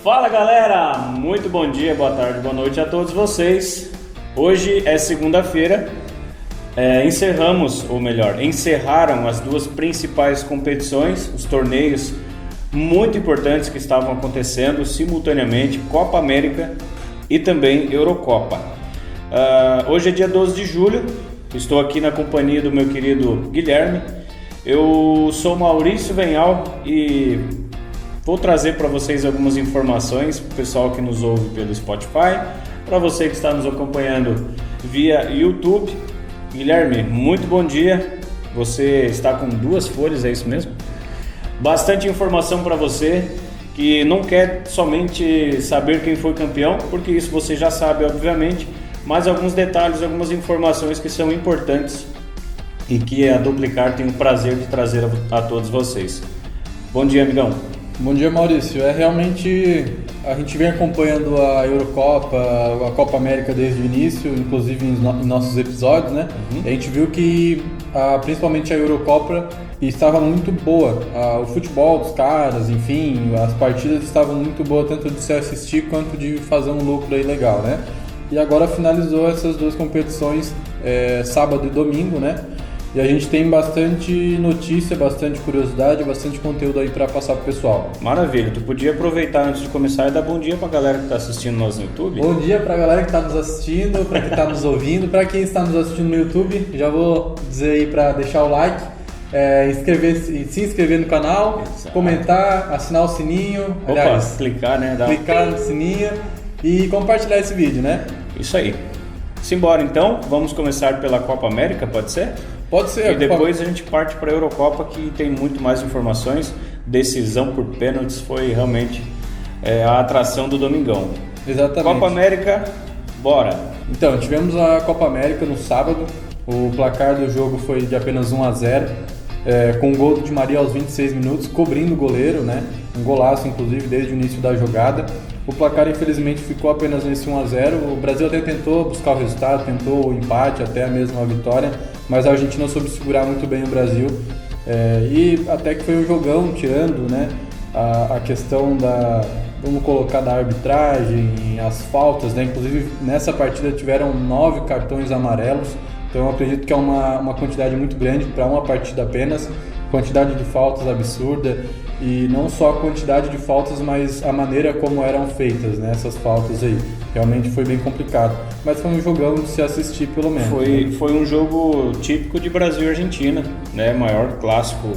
Fala galera, muito bom dia, boa tarde, boa noite a todos vocês. Hoje é segunda-feira, encerraram as duas principais competições, os torneios muito importantes que estavam acontecendo simultaneamente, Copa América e também Eurocopa. Hoje é dia 12 de julho, estou aqui na companhia do meu querido Guilherme. Eu sou Maurício Venhal e vou trazer para vocês algumas informações para o pessoal que nos ouve pelo Spotify, para você que está nos acompanhando via YouTube. Guilherme, muito bom dia. Você está com 2 folhas, é isso mesmo? Bastante informação para você que não quer somente saber quem foi campeão, porque isso você já sabe, obviamente, mas alguns detalhes, algumas informações que são importantes e que a Duplicar tem o prazer de trazer a todos vocês. Bom dia, amigão. Bom dia, Maurício. Realmente a gente vem acompanhando a Eurocopa, a Copa América desde o início, inclusive em nossos episódios, né? A gente viu que principalmente a Eurocopa estava muito boa. O futebol dos caras, enfim, as partidas estavam muito boas, tanto de se assistir quanto de fazer um lucro aí legal, né? E agora finalizou essas duas competições, sábado e domingo, né? E a gente tem bastante notícia, bastante curiosidade, bastante conteúdo aí para passar pro pessoal. Maravilha, tu podia aproveitar antes de começar e dar bom dia pra galera que tá assistindo nós no YouTube? Bom dia pra galera que tá nos assistindo, pra quem tá nos ouvindo, pra quem está nos assistindo no YouTube, já vou dizer aí pra deixar o like, se inscrever no canal, exato, comentar, assinar o sininho, clicar, né? Clicar no sininho e compartilhar esse vídeo, né? Isso aí. Simbora então, vamos começar pela Copa América, pode ser? Pode ser. E depois a gente parte para a Eurocopa, que tem muito mais informações. Decisão por pênaltis foi realmente a atração do domingão. Exatamente. Copa América, bora! Então, tivemos a Copa América no sábado. O placar do jogo foi de apenas 1-0, com um gol do Di Maria aos 26 minutos, cobrindo o goleiro, né? Um golaço, inclusive, desde o início da jogada. O placar, infelizmente, ficou apenas nesse 1-0. O Brasil até tentou buscar o resultado, tentou o empate, até a mesma vitória, mas a Argentina soube segurar muito bem o Brasil. E até que foi um jogão, tirando, né, a questão vamos colocar, da arbitragem, as faltas, né? Inclusive, nessa partida tiveram 9 cartões amarelos, então eu acredito que é uma quantidade muito grande para uma partida apenas. Quantidade de faltas absurda, e não só a quantidade de faltas, mas a maneira como eram feitas, né, essas faltas aí. Realmente foi bem complicado, mas foi um jogão de se assistir, pelo menos. Foi um jogo típico de Brasil e Argentina, né? Maior clássico,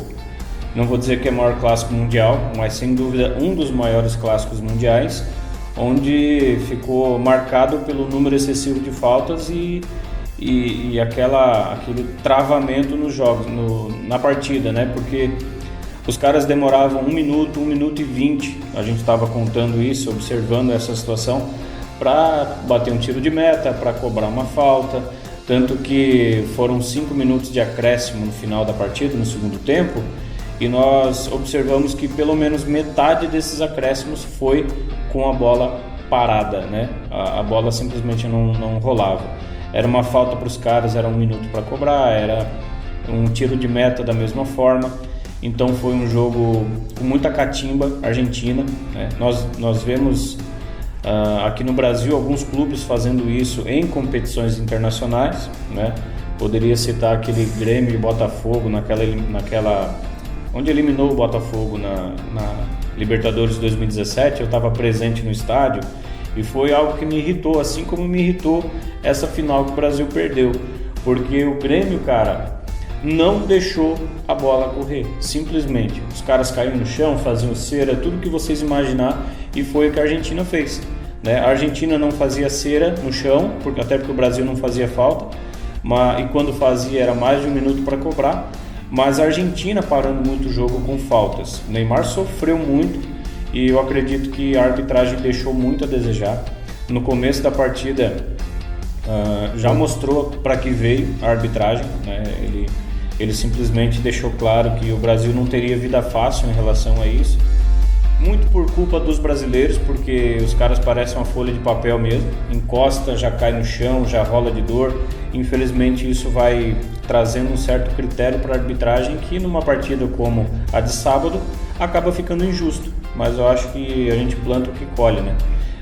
não vou dizer que é o maior clássico mundial, mas sem dúvida um dos maiores clássicos mundiais, onde ficou marcado pelo número excessivo de faltas e aquele travamento nos jogos, na partida, né? Porque os caras demoravam 1 minuto, 1 minuto e 20, a gente estava contando isso, observando essa situação, para bater um tiro de meta, para cobrar uma falta, tanto que foram 5 minutos de acréscimo no final da partida, no segundo tempo, e nós observamos que pelo menos metade desses acréscimos foi com a bola parada, né? A bola simplesmente não rolava. Era uma falta para os caras, era 1 minuto para cobrar, era um tiro de meta da mesma forma. Então foi um jogo com muita catimba argentina, né? Nós vemos aqui no Brasil alguns clubes fazendo isso em competições internacionais, né? Poderia citar aquele Grêmio e Botafogo naquela onde eliminou o Botafogo na Libertadores 2017. Eu estava presente no estádio e foi algo que me irritou, assim como me irritou essa final que o Brasil perdeu, porque o Grêmio, cara, não deixou a bola correr, simplesmente. Os caras caíram no chão, faziam cera, tudo que vocês imaginar, e foi o que a Argentina fez, né? A Argentina não fazia cera no chão, até porque o Brasil não fazia falta, e quando fazia era mais de 1 minuto para cobrar, mas a Argentina parando muito o jogo com faltas. O Neymar sofreu muito, e eu acredito que a arbitragem deixou muito a desejar. No começo da partida já mostrou para que veio a arbitragem, né? Ele simplesmente deixou claro que o Brasil não teria vida fácil em relação a isso, muito por culpa dos brasileiros, porque os caras parecem uma folha de papel mesmo, encosta, já cai no chão, já rola de dor. Infelizmente isso vai trazendo um certo critério para a arbitragem que numa partida como a de sábado acaba ficando injusto, mas eu acho que a gente planta o que colhe, né?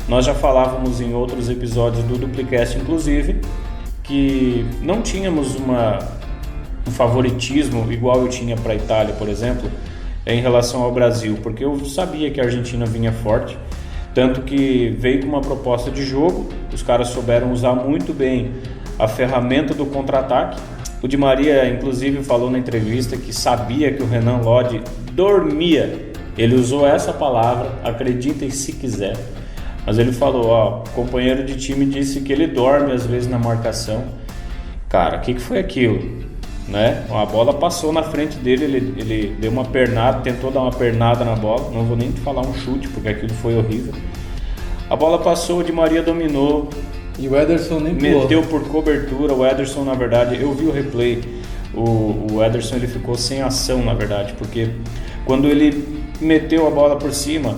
Nós já falávamos em outros episódios do Duplicast, inclusive, que não tínhamos um favoritismo igual eu tinha para a Itália, por exemplo, em relação ao Brasil, porque eu sabia que a Argentina vinha forte, tanto que veio com uma proposta de jogo, os caras souberam usar muito bem a ferramenta do contra-ataque. O Di Maria, inclusive, falou na entrevista que sabia que o Renan Lodge dormia. Ele usou essa palavra, acreditem se quiser, mas ele falou, o companheiro de time disse que ele dorme às vezes na marcação. Cara, o que foi aquilo? Né? A bola passou na frente dele, ele deu uma pernada, tentou dar uma pernada na bola, não vou nem te falar um chute, porque aquilo foi horrível. A bola passou, o Di Maria dominou, e o Ederson nem pulou. Meteu por cobertura. O Ederson, na verdade, eu vi o replay, o Ederson ele ficou sem ação, na verdade, porque quando ele meteu a bola por cima,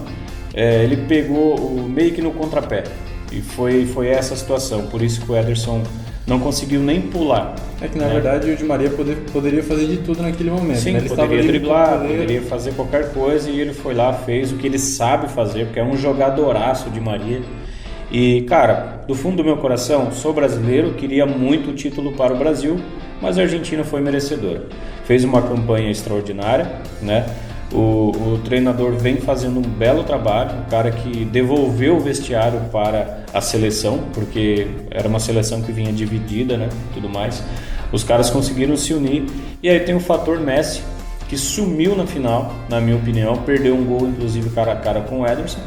ele pegou meio que no contrapé, e foi essa a situação, por isso que o Ederson não conseguiu nem pular. É que na verdade o Di Maria poderia fazer de tudo naquele momento. Sim, né? Ele poderia driblar, poderia fazer qualquer coisa, e ele foi lá, fez o que ele sabe fazer, porque é um jogadoraço, Di Maria. E cara, do fundo do meu coração, sou brasileiro, queria muito o título para o Brasil, mas a Argentina foi merecedora. Fez uma campanha extraordinária, né? O treinador vem fazendo um belo trabalho, um cara que devolveu o vestiário para a seleção, porque era uma seleção que vinha dividida, né, tudo mais. Os caras conseguiram se unir, e aí tem o fator Messi, que sumiu na final, na minha opinião, perdeu um gol, inclusive cara a cara com o Ederson,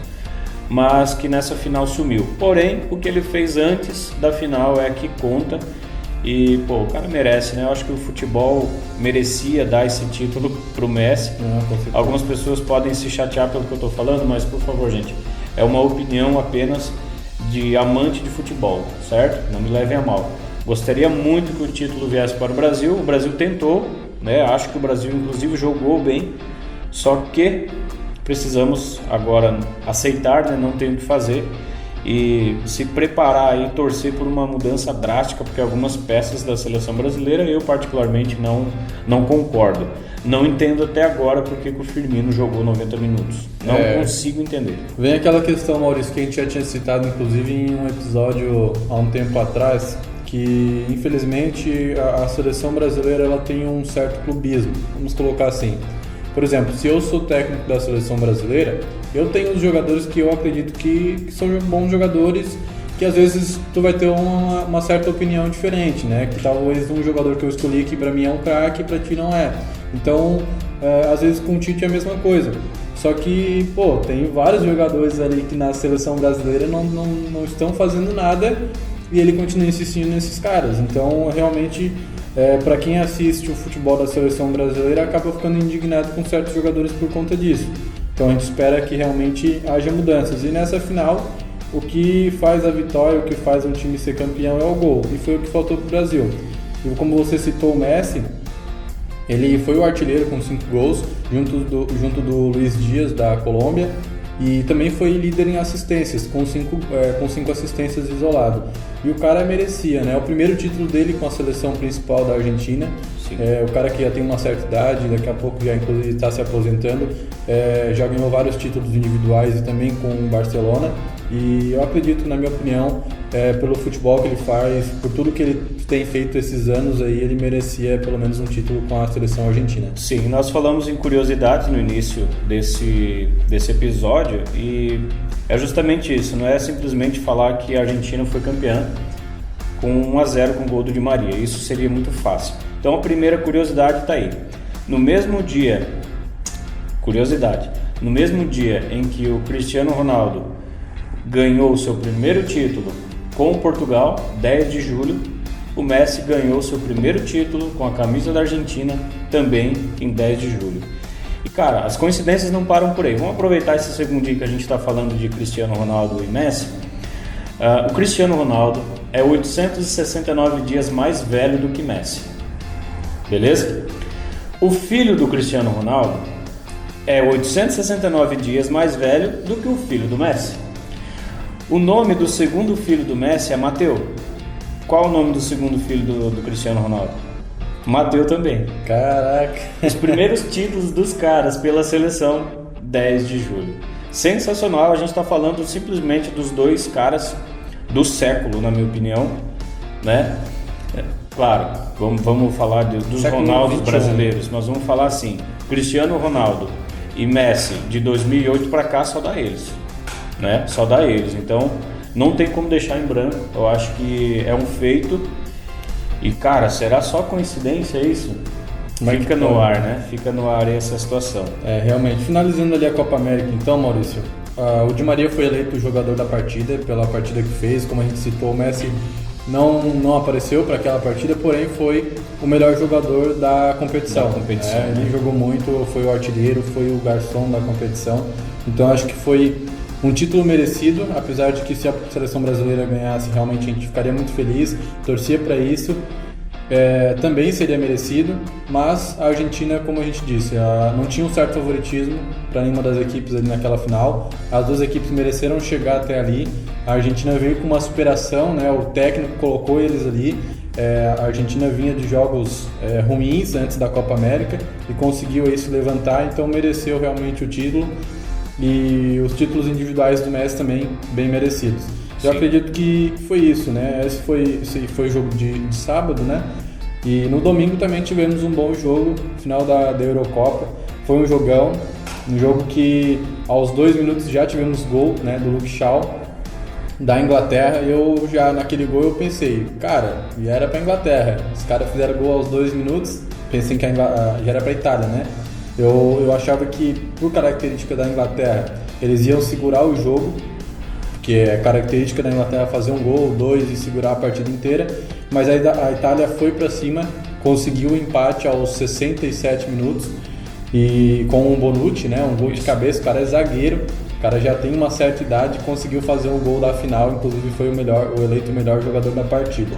mas que nessa final sumiu. Porém, o que ele fez antes da final é que conta. E, o cara merece, né? Eu acho que o futebol merecia dar esse título pro Messi. Algumas pessoas podem se chatear pelo que eu tô falando, mas, por favor, gente, é uma opinião apenas de amante de futebol, certo? Não me levem a mal. Gostaria muito que o título viesse para o Brasil. O Brasil tentou, né? Acho que o Brasil, inclusive, jogou bem. Só que precisamos agora aceitar, né? Não tem o que fazer. E se preparar e torcer por uma mudança drástica, porque algumas peças da seleção brasileira eu particularmente não concordo. Não entendo até agora porque o Firmino jogou 90 minutos. Não consigo entender. Vem aquela questão, Maurício, que a gente já tinha citado inclusive em um episódio há um tempo atrás, que infelizmente a seleção brasileira ela tem um certo clubismo, vamos colocar assim. Por exemplo, se eu sou técnico da seleção brasileira, eu tenho os jogadores que eu acredito que são bons jogadores, que às vezes tu vai ter uma certa opinião diferente, né? Que talvez um jogador que eu escolhi que pra mim é um craque, pra ti não é. Então, às vezes com o Tite é a mesma coisa. Só que, tem vários jogadores ali que na seleção brasileira não estão fazendo nada e ele continua insistindo nesses caras. Então, realmente, para quem assiste o futebol da seleção brasileira, acaba ficando indignado com certos jogadores por conta disso. Então, a gente espera que realmente haja mudanças. E nessa final, o que faz a vitória, o que faz um time ser campeão é o gol. E foi o que faltou para o Brasil. E como você citou o Messi, ele foi o artilheiro com 5 gols, junto do Luiz Dias, da Colômbia, e também foi líder em assistências, com 5 assistências isolado. E o cara merecia, né? O primeiro título dele com a seleção principal da Argentina. O cara que já tem uma certa idade, daqui a pouco já inclusive está se aposentando, já ganhou vários títulos individuais e também com o Barcelona. E eu acredito, na minha opinião, pelo futebol que ele faz, por tudo que ele tem feito esses anos aí, ele merecia pelo menos um título com a seleção argentina. Sim, nós falamos em curiosidade no início desse episódio e é justamente isso, não é simplesmente falar que a Argentina foi campeã com 1-0 com o gol do Di Maria, isso seria muito fácil. Então a primeira curiosidade está aí. No mesmo dia em que o Cristiano Ronaldo ganhou o seu primeiro título com Portugal, 10 de julho, o Messi ganhou seu primeiro título com a camisa da Argentina, também em 10 de julho. E cara, as coincidências não param por aí. Vamos aproveitar esse segundinho que a gente está falando de Cristiano Ronaldo e Messi. O Cristiano Ronaldo é 869 dias mais velho do que Messi. Beleza? O filho do Cristiano Ronaldo é 869 dias mais velho do que o filho do Messi. O nome do segundo filho do Messi é Mateu. Qual o nome do segundo filho do Cristiano Ronaldo? Mateu também. Caraca. Os primeiros títulos dos caras pela seleção, 10 de julho. Sensacional, a gente está falando simplesmente dos dois caras do século, na minha opinião, né? Claro, vamos falar dos Ronaldos brasileiros, mas vamos falar assim, Cristiano Ronaldo e Messi de 2008 para cá só dá eles, né? Só dá eles, então não tem como deixar em branco, eu acho que é um feito e cara, será só coincidência isso? Fica no ar, né? Fica no ar essa situação. Realmente. Finalizando ali a Copa América, então, Maurício, o Di Maria foi eleito o jogador da partida pela partida que fez. Como a gente citou, o Messi não apareceu para aquela partida, porém foi o melhor jogador da competição. Ele jogou muito, foi o artilheiro, foi o garçom da competição. Então, acho que foi um título merecido, apesar de que se a seleção brasileira ganhasse, realmente a gente ficaria muito feliz, torcia para isso. Também seria merecido, mas a Argentina, como a gente disse, não tinha um certo favoritismo para nenhuma das equipes ali naquela final. As duas equipes mereceram chegar até ali. A Argentina veio com uma superação, né? O técnico colocou eles ali. A Argentina vinha de jogos ruins antes da Copa América e conseguiu aí se levantar, então mereceu realmente o título. E os títulos individuais do Messi também bem merecidos. Eu acredito que foi isso, né? Esse foi o jogo de sábado, né? E no domingo também tivemos um bom jogo, final da Eurocopa. Foi um jogão, um jogo que aos 2 minutos já tivemos gol, né, do Luke Shaw, da Inglaterra. E eu já naquele gol eu pensei, cara, já era pra Inglaterra. Os caras fizeram gol aos 2 minutos, pensei que já era pra Itália, né? Eu achava que, por característica da Inglaterra, eles iam segurar o jogo, que é característica da Inglaterra fazer um gol, 2 e segurar a partida inteira, mas aí a Itália foi para cima, conseguiu o empate aos 67 minutos e com um Bonucci, né, um gol de cabeça. O cara é zagueiro, o cara já tem uma certa idade, conseguiu fazer um gol da final, inclusive foi o eleito o melhor jogador da partida.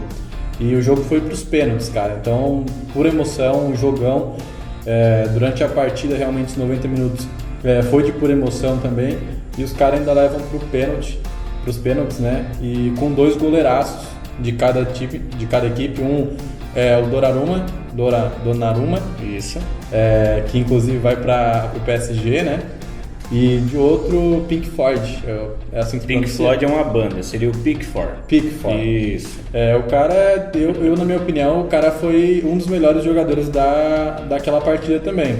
E o jogo foi para os pênaltis, cara, então por emoção, um jogão. Durante a partida, realmente os 90 minutos foi de pura emoção também, e os caras ainda levam pros pênaltis, né? E com 2 goleiraços de cada equipe, um é o Donnarumma, isso, que inclusive vai para o PSG, né? E de outro, Pink Floyd. É assim que Pink Floyd é uma banda, seria o Pickford. Isso. O cara, eu na minha opinião, o cara foi um dos melhores jogadores daquela partida também.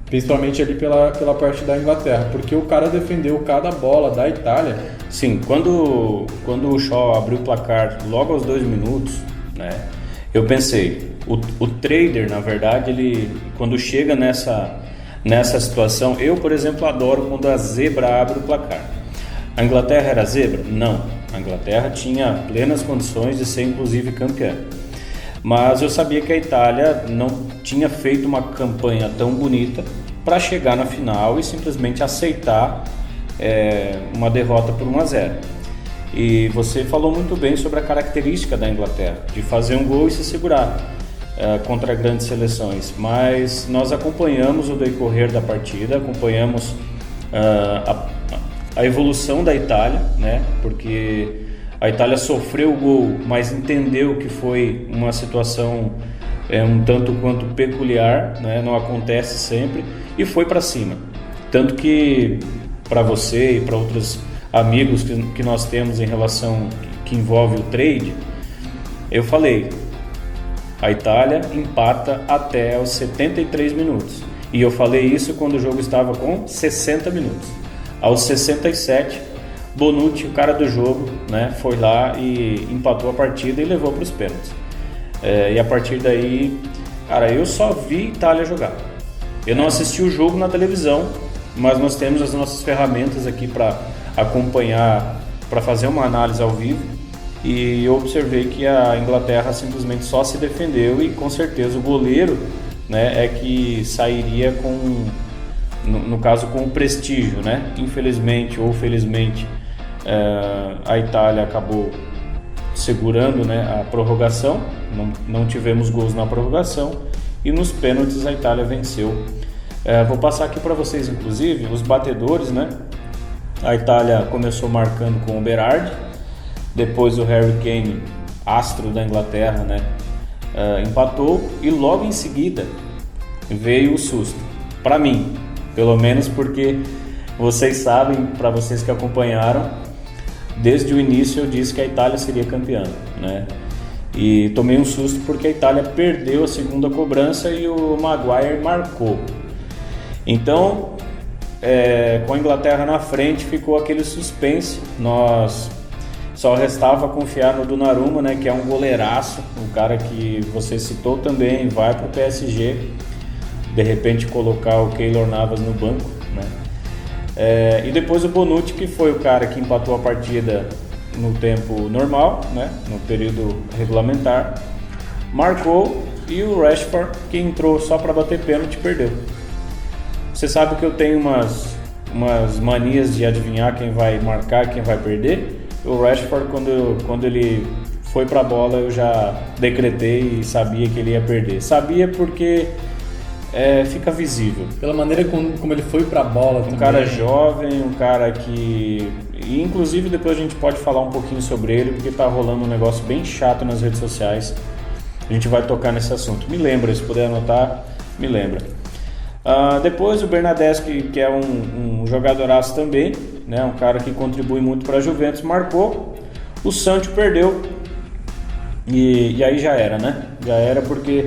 Principalmente ali pela parte da Inglaterra, porque o cara defendeu cada bola da Itália. Sim, quando o Shaw abriu o placar logo aos 2 minutos, né, eu pensei, o trader, na verdade, ele quando chega nessa situação, eu, por exemplo, adoro quando a zebra abre o placar. A Inglaterra era zebra? Não, a Inglaterra tinha plenas condições de ser inclusive campeã. Mas eu sabia que a Itália não tinha feito uma campanha tão bonita para chegar na final e simplesmente aceitar uma derrota por 1-0. E você falou muito bem sobre a característica da Inglaterra, de fazer um gol e se segurar contra grandes seleções. Mas nós acompanhamos o decorrer da partida, acompanhamos a evolução da Itália, né? Porque a Itália sofreu o gol, mas entendeu que foi uma situação um tanto quanto peculiar, né? Não acontece sempre, e foi para cima. Tanto que para você e para outros amigos que nós temos em relação que envolve o trade, eu falei, a Itália empata até os 73 minutos. E eu falei isso quando o jogo estava com 60 minutos. Aos 67, Bonucci, o cara do jogo, né, foi lá e empatou a partida e levou para os pênaltis. E a partir daí, cara, eu só vi Itália jogar. Eu não assisti o jogo na televisão, mas nós temos as nossas ferramentas aqui para acompanhar, para fazer uma análise ao vivo. E eu observei que a Inglaterra simplesmente só se defendeu e com certeza o goleiro, né, é que sairia com, no caso, com o prestígio, né? Infelizmente ou felizmente, a Itália acabou segurando, né, a prorrogação, não tivemos gols na prorrogação e nos pênaltis a Itália venceu. Vou passar aqui para vocês, inclusive, os batedores, né? A Itália começou marcando com o Berardi, depois o Harry Kane, astro da Inglaterra, né, empatou e logo em seguida veio o susto, para mim, pelo menos, porque vocês sabem, para vocês que acompanharam, desde o início eu disse que a Itália seria campeã, né? E tomei um susto porque a Itália perdeu a segunda cobrança e o Maguire marcou. Então, com a Inglaterra na frente, ficou aquele suspense. Nós só restava confiar no Donnarumma, né, que é um goleiraço, um cara que você citou também, vai para o PSG, de repente colocar o Keylor Navas no banco, né? E depois o Bonucci, que foi o cara que empatou a partida no tempo normal, né, no período regulamentar, marcou, e o Rashford, que entrou só para bater pênalti, perdeu. Você sabe que eu tenho umas manias de adivinhar quem vai marcar, quem vai perder. O Rashford, quando ele foi para a bola, eu já decretei e sabia que ele ia perder. Sabia porque fica visível. Pela maneira como ele foi para a bola também. Um cara jovem, um cara que... E, inclusive, depois a gente pode falar um pouquinho sobre ele, porque tá rolando um negócio bem chato nas redes sociais. A gente vai tocar nesse assunto. Me lembra, se puder anotar, me lembra. Depois o Bernardeschi, que é um jogadoraço também, né, um cara que contribui muito para a Juventus, marcou. O Sancho perdeu e aí já era, né? Já era porque...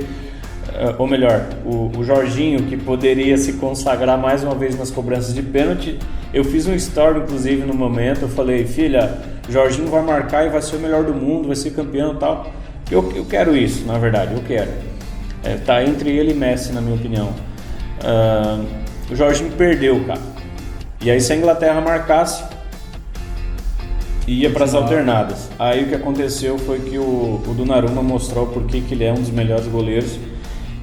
ou melhor, o Jorginho, que poderia se consagrar mais uma vez nas cobranças de pênalti. Eu fiz um story, inclusive, no momento. Eu falei: filha, Jorginho vai marcar e vai ser o melhor do mundo, vai ser campeão e tal. Eu quero isso, na verdade, eu quero. Tá entre ele e Messi, na minha opinião. O Jorginho perdeu, cara. E aí, se a Inglaterra marcasse, ia para as alternadas. Aí o que aconteceu foi que o Donnarumma mostrou por que ele é um dos melhores goleiros.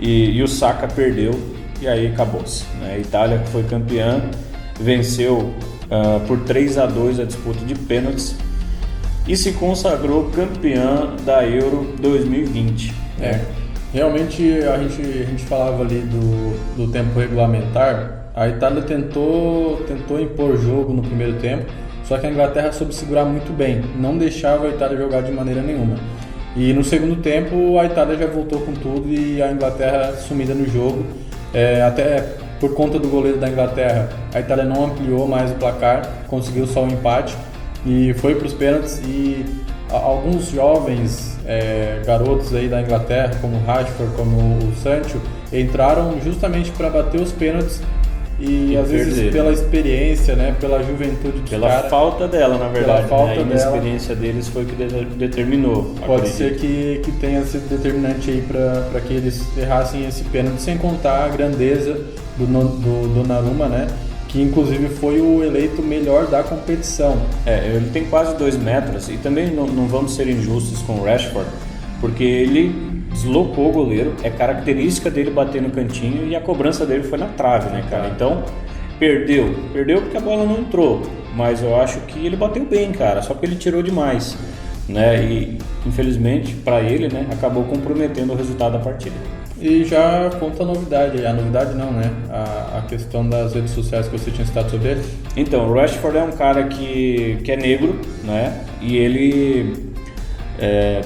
E o Saka perdeu, e aí acabou-se, né? A Itália, que foi campeã, venceu por 3-2 a disputa de pênaltis e se consagrou campeã da Euro 2020. Realmente a gente falava ali do tempo regulamentar. A Itália tentou impor jogo no primeiro tempo, só que a Inglaterra soube segurar muito bem, não deixava a Itália jogar de maneira nenhuma. E no segundo tempo a Itália já voltou com tudo e a Inglaterra sumida no jogo. Até por conta do goleiro da Inglaterra, a Itália não ampliou mais o placar, conseguiu só um empate e foi para os pênaltis. E alguns jovens garotos aí da Inglaterra, como o Rashford, como o Sancho, entraram justamente para bater os pênaltis. E às vezes pela experiência, né, pela juventude dos caras. Pela falta dela, na verdade. A inexperiência deles foi que determinou. Pode ser que tenha sido determinante aí para que eles errassem esse pênalti, sem contar a grandeza do Donnarumma, né, que inclusive foi o eleito melhor da competição. Ele tem quase 2 metros e também não vamos ser injustos com o Rashford, porque ele deslocou o goleiro, é característica dele bater no cantinho e a cobrança dele foi na trave, né, cara? Então, perdeu porque a bola não entrou, mas eu acho que ele bateu bem, cara, só que ele tirou demais, né? E infelizmente para ele, né, acabou comprometendo o resultado da partida. E já conta a novidade não, né? A questão das redes sociais que você tinha citado sobre ele. Então, o Rashford é um cara que é negro, né? E ele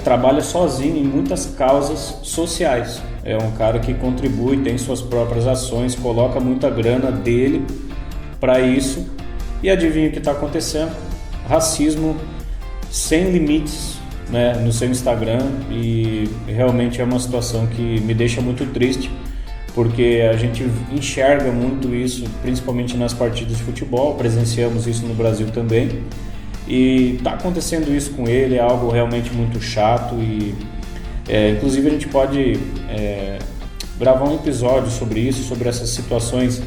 trabalha sozinho em muitas causas sociais. É um cara que contribui, tem suas próprias ações, coloca muita grana dele para isso. E adivinha o que está acontecendo? Racismo sem limites, né, no seu Instagram, e realmente é uma situação que me deixa muito triste, porque a gente enxerga muito isso, principalmente nas partidas de futebol, presenciamos isso no Brasil também. E está acontecendo isso com ele, é algo realmente muito chato e inclusive a gente pode gravar um episódio sobre isso, sobre essas situações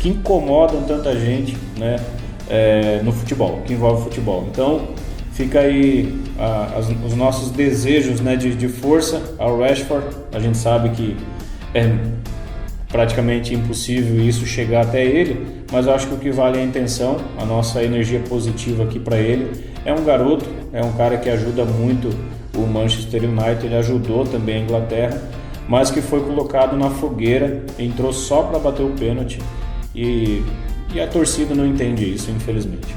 que incomodam tanta gente, né, no futebol, que envolve futebol. Então fica aí os nossos desejos, né, de força ao Rashford. A gente sabe que é praticamente impossível isso chegar até ele, mas eu acho que o que vale é a intenção, a nossa energia positiva aqui para ele. É um garoto, é um cara que ajuda muito o Manchester United, ele ajudou também a Inglaterra, mas que foi colocado na fogueira, entrou só para bater o pênalti e E a torcida não entende isso, infelizmente.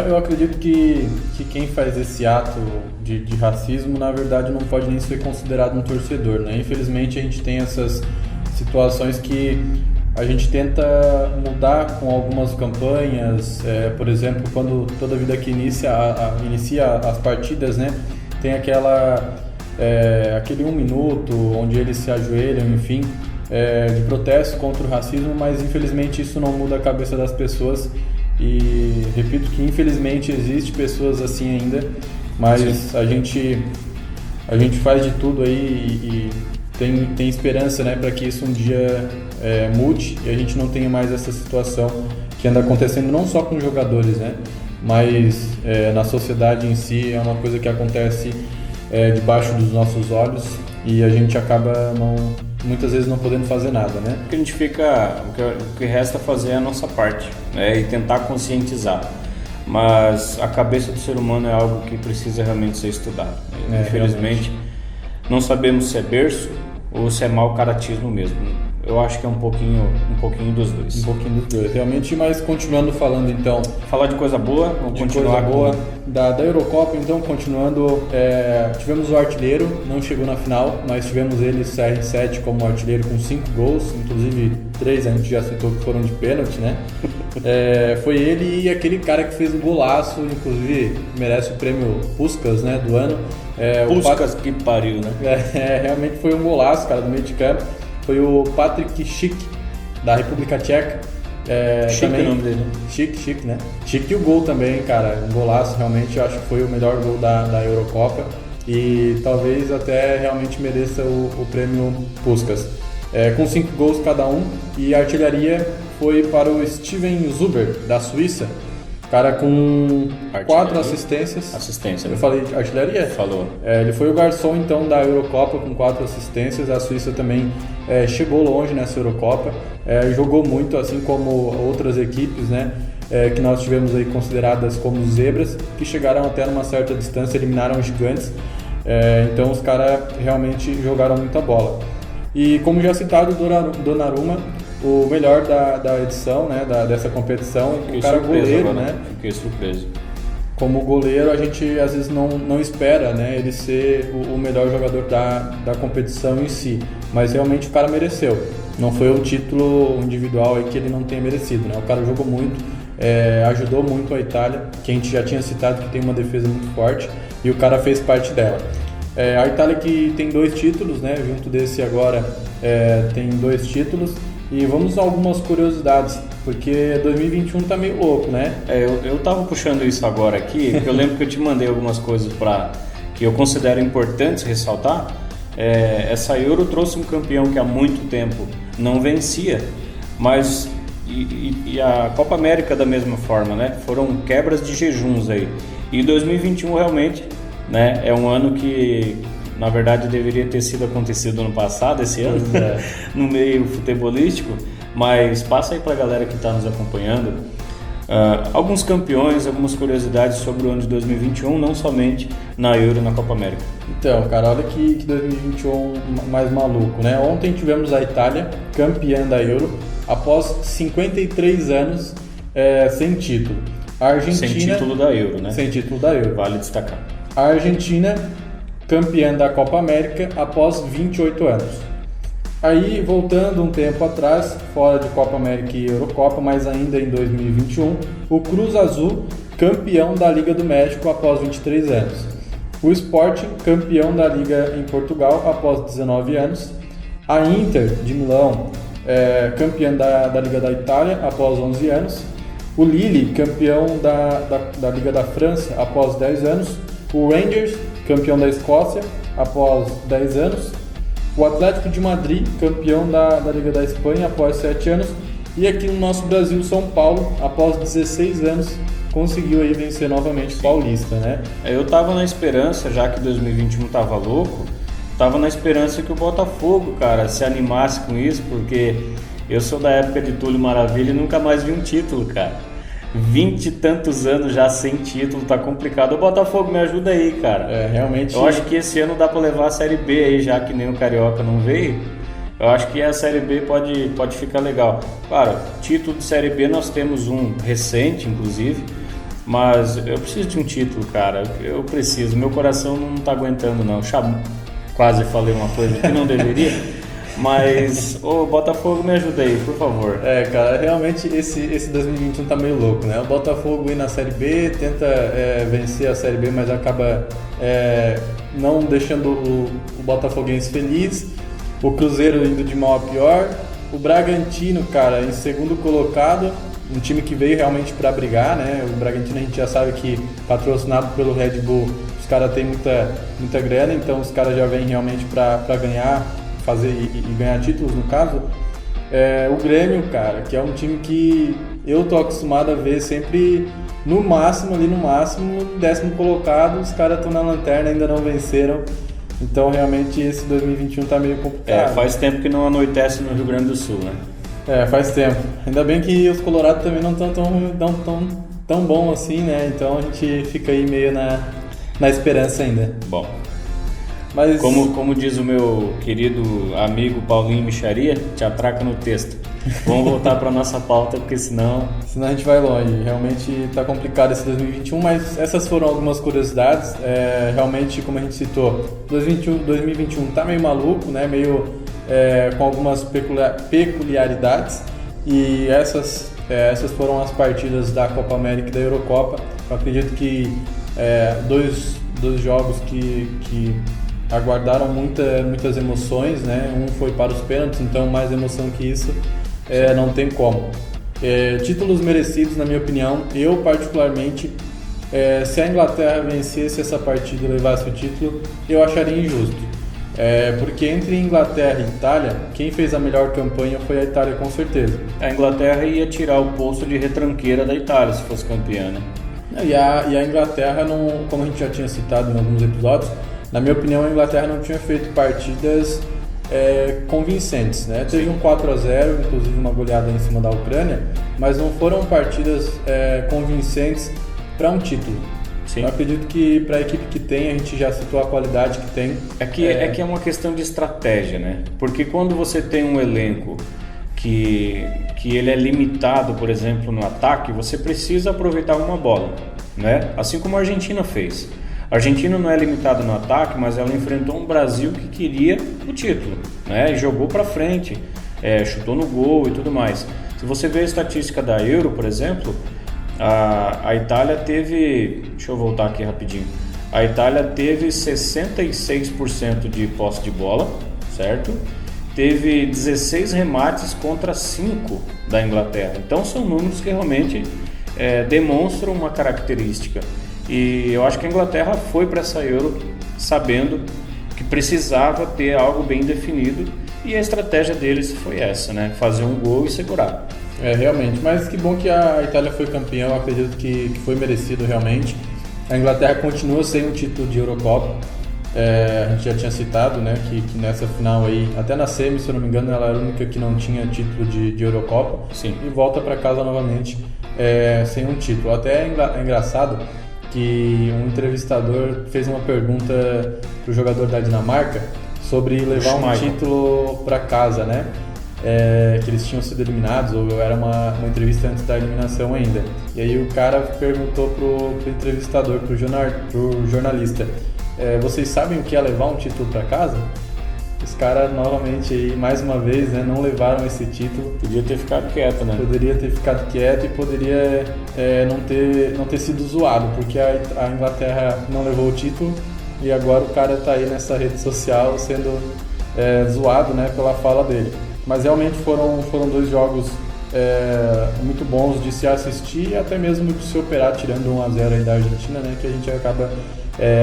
Eu acredito que quem faz esse ato de racismo, na verdade, não pode nem ser considerado um torcedor, né? Infelizmente, a gente tem essas situações que a gente tenta mudar com algumas campanhas, por exemplo, quando toda vida que inicia as partidas, né? Tem aquele 1 minuto onde eles se ajoelham, enfim, de protesto contra o racismo, mas infelizmente isso não muda a cabeça das pessoas. E repito que infelizmente existe pessoas assim ainda, mas a gente faz de tudo aí e tem esperança, né, para que isso um dia mude e a gente não tenha mais essa situação que anda acontecendo não só com os jogadores, né, mas na sociedade em si. É uma coisa que acontece debaixo dos nossos olhos e a gente acaba muitas vezes não podendo fazer nada, né? O que a gente o que resta fazer é a nossa parte, né? E tentar conscientizar. Mas a cabeça do ser humano é algo que precisa realmente ser estudado. Infelizmente, não sabemos se é berço ou se é mau caratismo mesmo. Eu acho que é um pouquinho dos dois. Um pouquinho dos dois, realmente. Mas continuando falando, então... Falar de coisa boa, vamos continuar coisa boa. Da Eurocopa, então, continuando, tivemos o artilheiro, não chegou na final, mas tivemos ele, CR7, como artilheiro com 5 gols, inclusive 3 a gente já citou que foram de pênalti, né? Foi ele e aquele cara que fez o golaço, inclusive merece o prêmio Puskás, né, do ano. Puskás que pariu, né? Realmente foi um golaço, cara, do meio de campo. Foi o Patrik Schick, da República Tcheca. Schick também, o nome dele. Schick, né? Schick e o gol também, cara. Um golaço, realmente. Eu acho que foi o melhor gol da Eurocopa. E talvez até realmente mereça o prêmio Puskás. Com 5 gols cada um. E a artilharia foi para o Steven Zuber, da Suíça. Cara com 4 assistências. Assistência, né? Eu falei artilharia? Falou. Ele foi o garçom, então, da Eurocopa com 4 assistências. A Suíça também chegou longe nessa Eurocopa. Jogou muito, assim como outras equipes, né? Que nós tivemos aí consideradas como zebras, que chegaram até numa certa distância, eliminaram os gigantes. Então, os caras realmente jogaram muita bola. E, como já citado, Donnarumma, o melhor da edição, né, dessa competição. Fiquei o cara goleiro, agora, né? Fiquei surpreso. Como goleiro, a gente às vezes não espera, né, ele ser o melhor jogador da competição em si, mas realmente o cara mereceu. Não foi um título individual aí que ele não tenha merecido, né? O cara jogou muito, ajudou muito a Itália, que a gente já tinha citado que tem uma defesa muito forte, e o cara fez parte dela. A Itália que tem 2 títulos, né, junto desse agora tem 2 títulos. E vamos a algumas curiosidades, porque 2021 tá meio louco, né? Eu tava puxando isso agora aqui, porque eu lembro que eu te mandei algumas coisas que eu considero importantes ressaltar. Essa Euro trouxe um campeão que há muito tempo não vencia, mas e a Copa América da mesma forma, né? Foram quebras de jejuns aí. E 2021 realmente, né, é um ano que... Na verdade, deveria ter sido acontecido ano passado, esse ano, no meio futebolístico, mas passa aí para a galera que está nos acompanhando alguns campeões, algumas curiosidades sobre o ano de 2021, não somente na Euro e na Copa América. Então, cara, olha que 2021 mais maluco, né? Ontem tivemos a Itália, campeã da Euro, após 53 anos sem título. A Argentina, sem título da Euro, né? Sem título da Euro. Vale destacar. A Argentina, campeã da Copa América após 28 anos. Aí, voltando um tempo atrás, fora de Copa América e Eurocopa, mas ainda em 2021, o Cruz Azul, campeão da Liga do México após 23 anos. O Sporting, campeão da Liga em Portugal após 19 anos. A Inter de Milão, campeã da Liga da Itália após 11 anos. O Lille, campeão da Liga da França após 10 anos. O Rangers, campeão da Escócia após 10 anos. O Atlético de Madrid, campeão da Liga da Espanha após 7 anos. E aqui no nosso Brasil, São Paulo, após 16 anos, conseguiu aí vencer novamente o Paulista, né? Eu tava na esperança, já que 2021 tava louco, tava na esperança que o Botafogo, cara, se animasse com isso, porque eu sou da época de Túlio Maravilha e nunca mais vi um título, cara. 20 e tantos anos já sem título, tá complicado. O Botafogo, me ajuda aí, cara. Realmente. Eu acho que esse ano dá pra levar a Série B aí, já que nem o Carioca não veio. eu acho que a Série B pode ficar legal. Claro, título de Série B nós temos um recente, inclusive, mas eu preciso de um título, cara. Eu preciso, meu coração não tá aguentando não. Quase falei uma coisa que não deveria, mas o Botafogo me ajuda aí, por favor. Cara, realmente esse 2021 tá meio louco, né? O Botafogo ir na Série B, tenta vencer a Série B, mas acaba não deixando o Botafoguense feliz. O Cruzeiro indo de mal a pior. O Bragantino, cara, em segundo colocado, um time que veio realmente para brigar, né? O Bragantino a gente já sabe que, patrocinado pelo Red Bull, os caras têm muita grana, então os caras já vêm realmente para ganhar, fazer e ganhar títulos, no caso. O Grêmio, cara, que é um time que eu tô acostumado a ver sempre no máximo, 10º colocado, os caras estão na lanterna, ainda não venceram. Então realmente esse 2021 tá meio complicado. Faz tempo que não anoitece no Rio Grande do Sul, né? Faz tempo. Ainda bem que os Colorados também não estão tão bom assim, né? Então a gente fica aí meio na esperança ainda. Bom, mas como diz o meu querido amigo Paulinho Micharia, te atraca no texto. Vamos voltar para nossa pauta, porque senão a gente vai longe. Realmente tá complicado esse 2021, mas essas foram algumas curiosidades. Realmente, como a gente citou, 2021 tá meio maluco, né? Meio com algumas peculiaridades, e essas foram as partidas da Copa América e da Eurocopa. Eu acredito que dois jogos que aguardaram muitas emoções, né? Um foi para os pênaltis, então mais emoção que isso não tem como. Títulos merecidos, na minha opinião. Eu particularmente, se a Inglaterra vencesse essa partida e levasse o título, eu acharia injusto. Porque entre Inglaterra e Itália, quem fez a melhor campanha foi a Itália, com certeza. A Inglaterra ia tirar o posto de retranqueira da Itália se fosse campeã, né? E a Inglaterra, não, como a gente já tinha citado em alguns episódios, na minha opinião a Inglaterra não tinha feito partidas convincentes, né? Teve um 4-0, inclusive uma goleada em cima da Ucrânia, mas não foram partidas convincentes para um título. Sim. Eu acredito que para a equipe que tem, a gente já citou a qualidade que tem. É que é uma questão de estratégia, né? Porque quando você tem um elenco que ele é limitado, por exemplo, no ataque, você precisa aproveitar uma bola, né? Assim como a Argentina fez. A Argentina não é limitada no ataque, mas ela enfrentou um Brasil que queria o título, né? E jogou para frente, chutou no gol e tudo mais. Se você vê a estatística da Euro, por exemplo, a Itália teve... Deixa eu voltar aqui rapidinho. A Itália teve 66% de posse de bola, certo? Teve 16 remates contra 5 da Inglaterra. Então são números que realmente demonstram uma característica. E eu acho que a Inglaterra foi para essa Euro sabendo que precisava ter algo bem definido, e a estratégia deles foi essa, né? Fazer um gol e segurar. Realmente, mas que bom que a Itália foi campeã, eu acredito que foi merecido realmente. A Inglaterra continua sem um título de Eurocopa. A gente já tinha citado, né, que nessa final aí, até na semi, se eu não me engano, ela era a única que não tinha título de Eurocopa. Sim. E volta para casa novamente sem um título. Até é engraçado que um entrevistador fez uma pergunta para o jogador da Dinamarca sobre levar um título para casa, né? Que eles tinham sido eliminados, ou era uma entrevista antes da eliminação ainda. E aí o cara perguntou pro entrevistador, pro jornalista, vocês sabem o que é levar um título para casa? Os caras novamente aí, mais uma vez, né, não levaram esse título. Podia ter ficado quieto, né? Poderia ter ficado quieto e poderia não ter sido zoado, porque a Inglaterra não levou o título e agora o cara tá aí nessa rede social sendo zoado, né, pela fala dele. Mas realmente foram dois jogos muito bons de se assistir e até mesmo de se operar, tirando 1-0 aí da Argentina, né, que a gente acaba...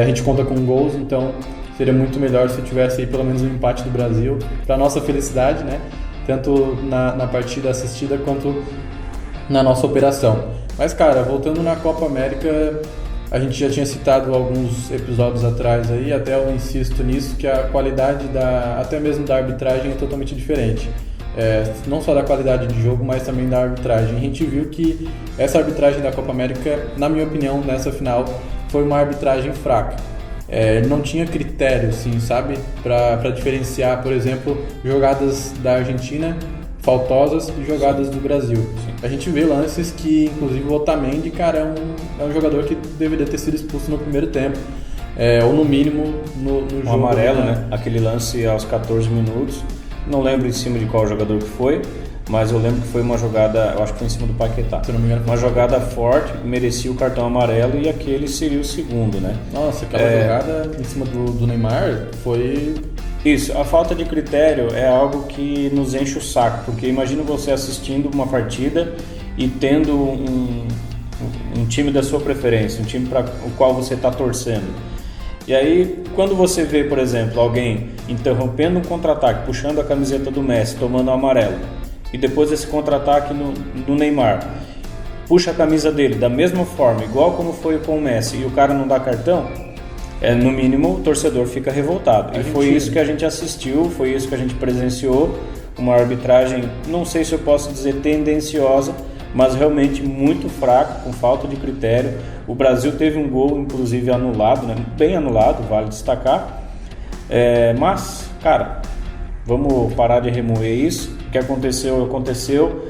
a gente conta com gols, então seria muito melhor se tivesse aí pelo menos um empate do Brasil, para nossa felicidade, né, tanto na partida assistida quanto na nossa operação. Mas, cara, voltando na Copa América, a gente já tinha citado alguns episódios atrás aí, até eu insisto nisso, que a qualidade até mesmo da arbitragem é totalmente diferente. Não só da qualidade de jogo, mas também da arbitragem. A gente viu que essa arbitragem da Copa América, na minha opinião, nessa final, foi uma arbitragem fraca. ele não tinha critério, assim, sabe, para diferenciar, por exemplo, jogadas da Argentina faltosas e jogadas do Brasil. Sim. A gente vê lances que, inclusive, o Otamendi, cara, é um jogador que deveria ter sido expulso no primeiro tempo, ou no mínimo no jogo. Um amarelo, né? Aquele lance aos 14 minutos, não lembro em cima de qual jogador que foi, mas eu lembro que foi uma jogada, eu acho que foi em cima do Paquetá. Se não me engano, uma jogada forte, merecia o cartão amarelo e aquele seria o segundo, né? Nossa, aquela jogada em cima do Neymar foi... Isso, a falta de critério é algo que nos enche o saco, porque imagina você assistindo uma partida e tendo um time da sua preferência, um time para o qual você está torcendo. E aí, quando você vê, por exemplo, alguém interrompendo um contra-ataque, puxando a camiseta do Messi, tomando o amarelo, e depois esse contra-ataque do Neymar, puxa a camisa dele da mesma forma, igual como foi com o Messi, e o cara não dá cartão, no mínimo o torcedor fica revoltado. E foi isso que a gente assistiu, foi isso que a gente presenciou, uma arbitragem, não sei se eu posso dizer tendenciosa, mas realmente muito fraca, com falta de critério. O Brasil teve um gol, inclusive, anulado, né? Bem anulado, vale destacar. Mas, cara, vamos parar de remoer isso. O que aconteceu, aconteceu.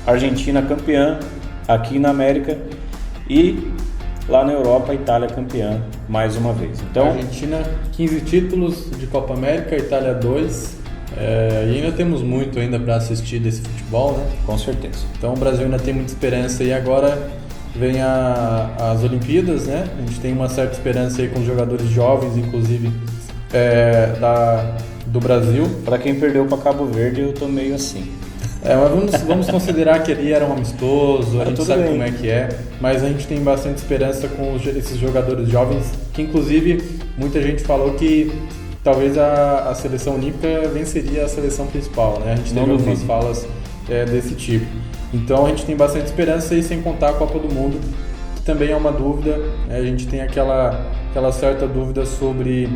Argentina campeã aqui na América e lá na Europa a Itália campeã mais uma vez. Então, Argentina 15 títulos de Copa América, Itália 2. E ainda temos muito ainda para assistir desse futebol, né? Com certeza. Então o Brasil ainda tem muita esperança e agora vem as Olimpíadas, né? A gente tem uma certa esperança aí com os jogadores jovens, inclusive do Brasil. Para quem perdeu para Cabo Verde, eu tô meio assim. Mas vamos considerar que ali era um amistoso, a gente sabe bem. como é que é, mas a gente tem bastante esperança com esses jogadores jovens, que inclusive muita gente falou que talvez a seleção olímpica venceria a seleção principal, né? A gente teve algumas falas desse tipo. Então a gente tem bastante esperança e sem contar a Copa do Mundo, que também é uma dúvida. A gente tem aquela certa dúvida sobre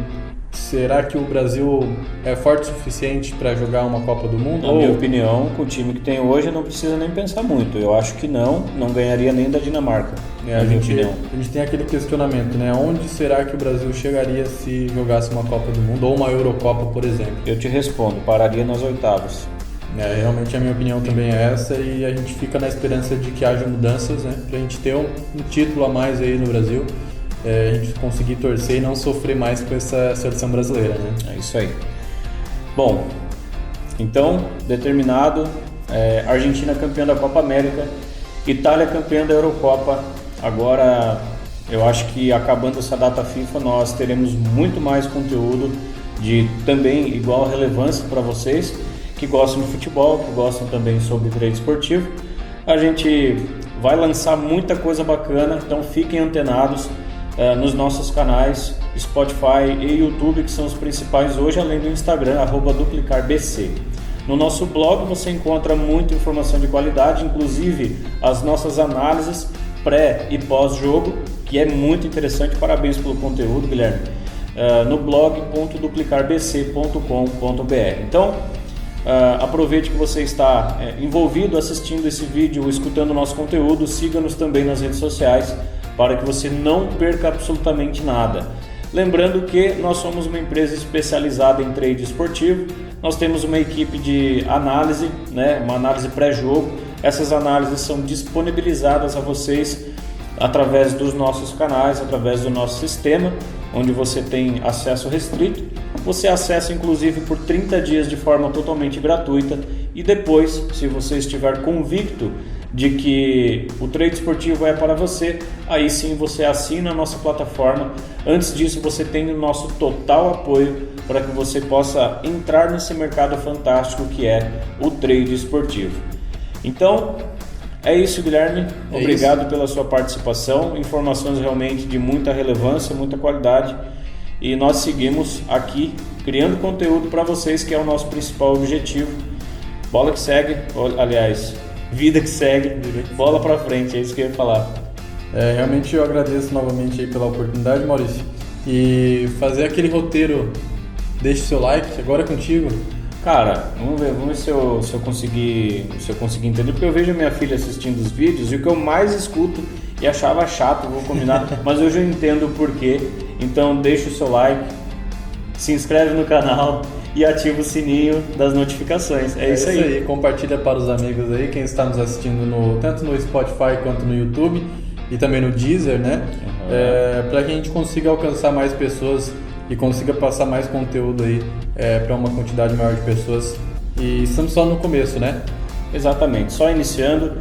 será que o Brasil é forte o suficiente para jogar uma Copa do Mundo? Na minha opinião, com o time que tem hoje, não precisa nem pensar muito. Eu acho que não ganharia nem da Dinamarca. A gente tem aquele questionamento, né? Onde será que o Brasil chegaria se jogasse uma Copa do Mundo ou uma Eurocopa, por exemplo? Eu te respondo, pararia nas oitavas. Realmente a minha opinião também é essa e a gente fica na esperança de que haja mudanças, né? Pra gente ter um título a mais aí no Brasil, a gente conseguir torcer e não sofrer mais com essa seleção brasileira, né? É isso aí. Bom, então, determinado, Argentina campeã da Copa América, Itália campeã da Eurocopa. Agora, eu acho que acabando essa data FIFA, nós teremos muito mais conteúdo de também igual relevância para vocês que gostam de futebol, que gostam também sobre trade esportivo. A gente vai lançar muita coisa bacana, então fiquem antenados nos nossos canais Spotify e YouTube, que são os principais hoje, além do Instagram, @duplicarbc. No nosso blog você encontra muita informação de qualidade, inclusive as nossas análises pré e pós-jogo, que é muito interessante. Parabéns pelo conteúdo, Guilherme. No blog.duplicarbc.com.br. Então, aproveite que você está envolvido assistindo esse vídeo ou escutando o nosso conteúdo. Siga-nos também nas redes sociais para que você não perca absolutamente nada. Lembrando que nós somos uma empresa especializada em trade esportivo. Nós temos uma equipe de análise, né, uma análise pré-jogo. Essas análises são disponibilizadas a vocês através dos nossos canais, através do nosso sistema, onde você tem acesso restrito. Você acessa inclusive por 30 dias de forma totalmente gratuita e depois, se você estiver convicto de que o trade esportivo é para você, aí sim você assina a nossa plataforma. Antes disso, você tem o nosso total apoio para que você possa entrar nesse mercado fantástico que é o trade esportivo. Então, é isso, Guilherme. Obrigado pela sua participação. Informações realmente de muita relevância, muita qualidade. E nós seguimos aqui criando conteúdo para vocês, que é o nosso principal objetivo. Bola que segue, aliás, vida que segue, bola para frente, é isso que eu ia falar. Realmente eu agradeço novamente aí pela oportunidade, Maurício. E fazer aquele roteiro, deixe seu like, agora é contigo. Cara, vamos ver se eu conseguir entender, porque eu vejo a minha filha assistindo os vídeos e o que eu mais escuto e achava chato, vou combinar, mas hoje eu entendo o porquê. Então deixa o seu like, se inscreve no canal e ativa o sininho das notificações. É isso aí. Compartilha para os amigos aí, quem está nos assistindo tanto no Spotify quanto no YouTube e também no Deezer, né? Para que a gente consiga alcançar mais pessoas e consiga passar mais conteúdo aí para uma quantidade maior de pessoas. E estamos só no começo, né? Exatamente, só iniciando.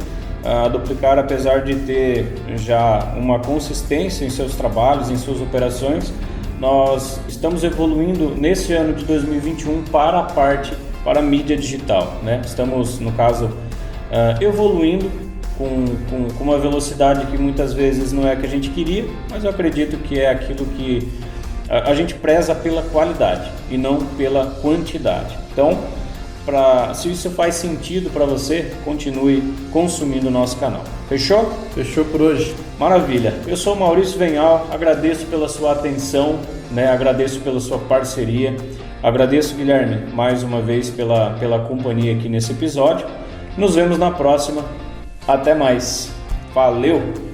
A Duplicar, apesar de ter já uma consistência em seus trabalhos, em suas operações, nós estamos evoluindo nesse ano de 2021 para a mídia digital, né? Estamos, no caso, evoluindo com uma velocidade que muitas vezes não é a que a gente queria, mas eu acredito que é aquilo que a gente preza pela qualidade e não pela quantidade. Então, se isso faz sentido para você, continue consumindo o nosso canal. Fechou? Fechou por hoje. Maravilha. Eu sou o Maurício Venhal, agradeço pela sua atenção, né? Agradeço pela sua parceria, agradeço, Guilherme, mais uma vez pela companhia aqui nesse episódio. Nos vemos na próxima. Até mais. Valeu!